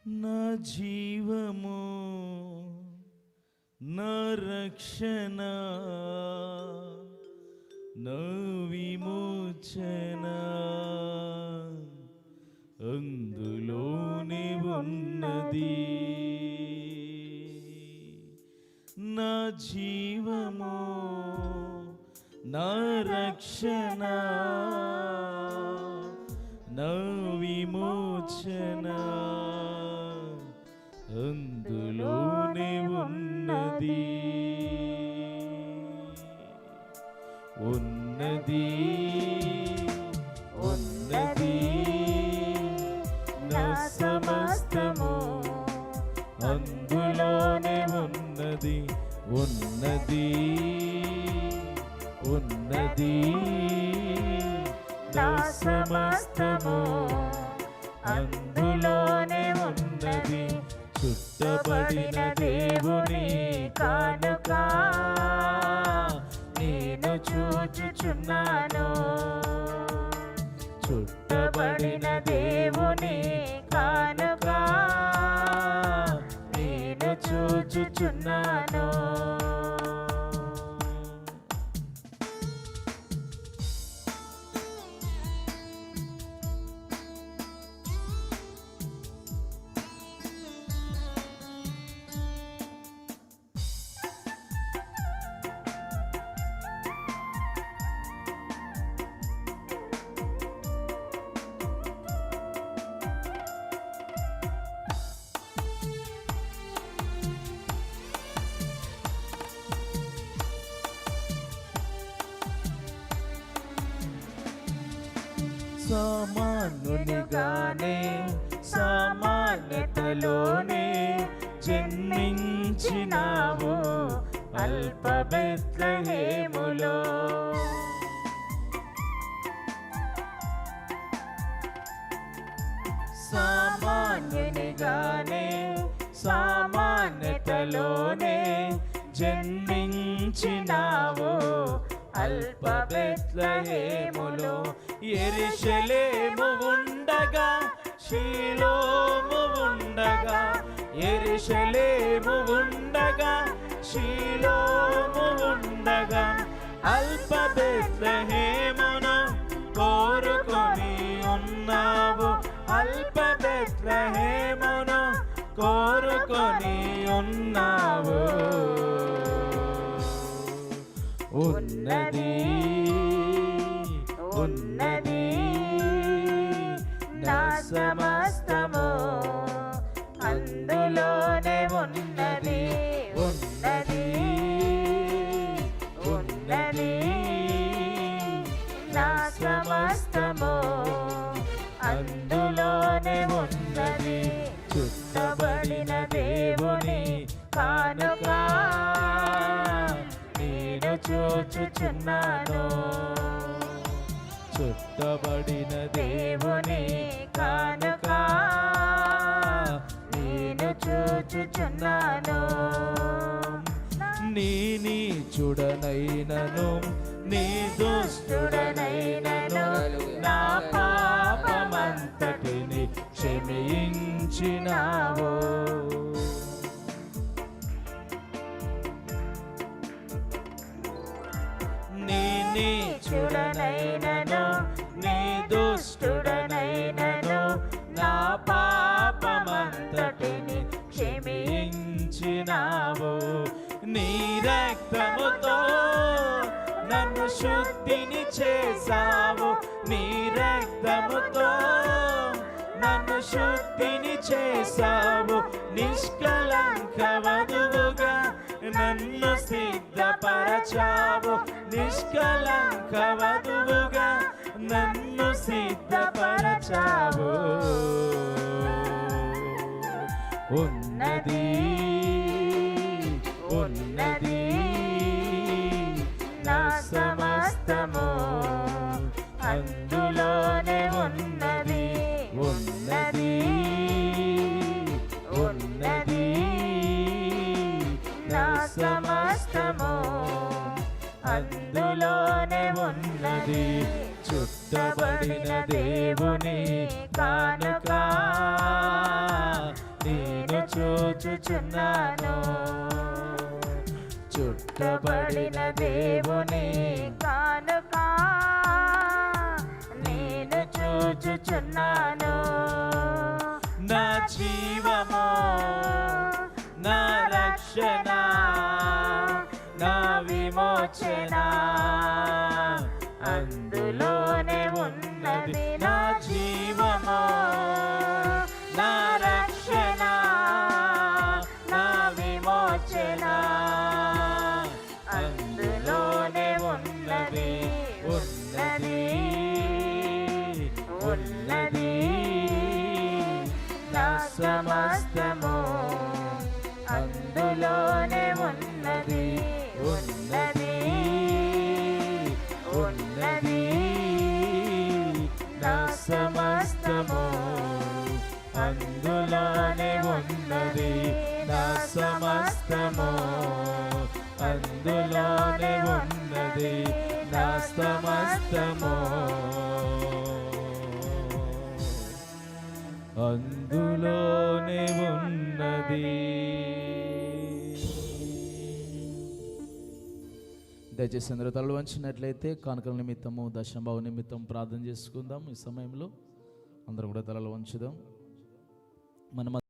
నా జీవము నా రక్షణ నా విమోచన అందులోనే ఉన్నది. నా జీవము నా రక్షణ నా విమోచన అందులోనే ఉన్నది. ఉన్నది ఉన్నది నా సమస్తము అందులోనే ఉన్నది. ఉన్నది ఉన్నది నా సమస్తము అందులోనే ఉన్నది. చుట్టబడిన దేవుని కానుక నేను చూచుచున్నాను. చుట్టబడిన దేవుని కానుక నేను చూచుచున్నాను. సామాన్యునిగానే సామాన్యతలోనే జన్మించినావు అల్ప బెత్లెహేములో. సామాన్యునిగానే సామాన్యతలోనే జన్మించినావు అల్ప బెత్లెహేములో. యెరూషలేము ఉండగా షీలోము ఉండగా యెరూషలేము ఉండగా షీలోము ఉండగా అల్ప బెత్లెహేమును కోరుకొని ఉన్నావు. అల్ప బెత్లెహేమును కోరుకొని ఉన్నావు. ఉన్నది ఉన్నది నా సమస్తము అందులోనే ఉన్నది. ఉన్నది ఉన్నది నా సమస్తము అందులోనే ఉన్నది. చుట్టబడిన దేవుని కానుక నేను చూచుచున్నాను. చుట్టబడిన దేవుని కానుక నేను చూచుచున్నాను. నీ నీచుడనైనను నీ దుష్టుడనైనను నా పాపమంతటిని క్షమించినావు. నీ నీచుడనైనను నీ దుష్టుడనైనను నా పాపమంతటిని క్షమించినావు. నీ రక్తముతో నన్ను శుద్ధిని చేసావు. నీ రక్తముతో నన్ను శుద్ధిని చేసావు. నిష్కలంక వధువుగా నన్ను సిద్ధపరచావు. నిష్కలంక వధువుగా నన్ను సిద్ధపరచావు. ఉన్నది ఉన్నది నా సమస్తము అందులోనే ఉన్నది. ఉన్నది ఉన్నది నా సమస్తము అందులోనే ఉన్నది. చుట్టబడిన దేవుని కానుక నేను చూచుచున్నాను. చుట్టబడిన దేవుని కానుక నేను చూచుచున్నాను. నా జీవము, నా రక్షణ, నా విమోచన అందులోనే ఉన్నది. నా జీవము, నా రక్షణ, నా విమోచన అందులోనే ఉన్నది. ఉన్నది ఉన్నది నా సమస్తము అందులోనే ఉన్నది. ఉన్నది ఉన్నది నా సమస్తము అందులోనే ఉన్నది. నా సమస్తము అందులోనే ఉన్నది. నా సమస్తము అందులోనే ఉన్నది. దయచేసి అందరూ తలలు వంచినట్లయితే కానుకల నిమిత్తము దశంభావ నిమిత్తం ప్రార్థన చేసుకుందాం. ఈ సమయంలో అందరం కూడా తలలు వంచుదాం. మన